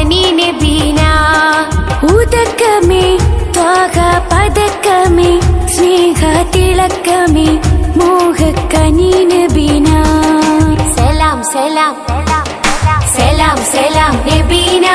കനി നബീന. ഉദകമേ ത്വാഹ പദകമേ സ്നേഹ തിളക്കമേ മോഹക്കനി നബീന. സലാം സലാം സലാം സലാം നബീന.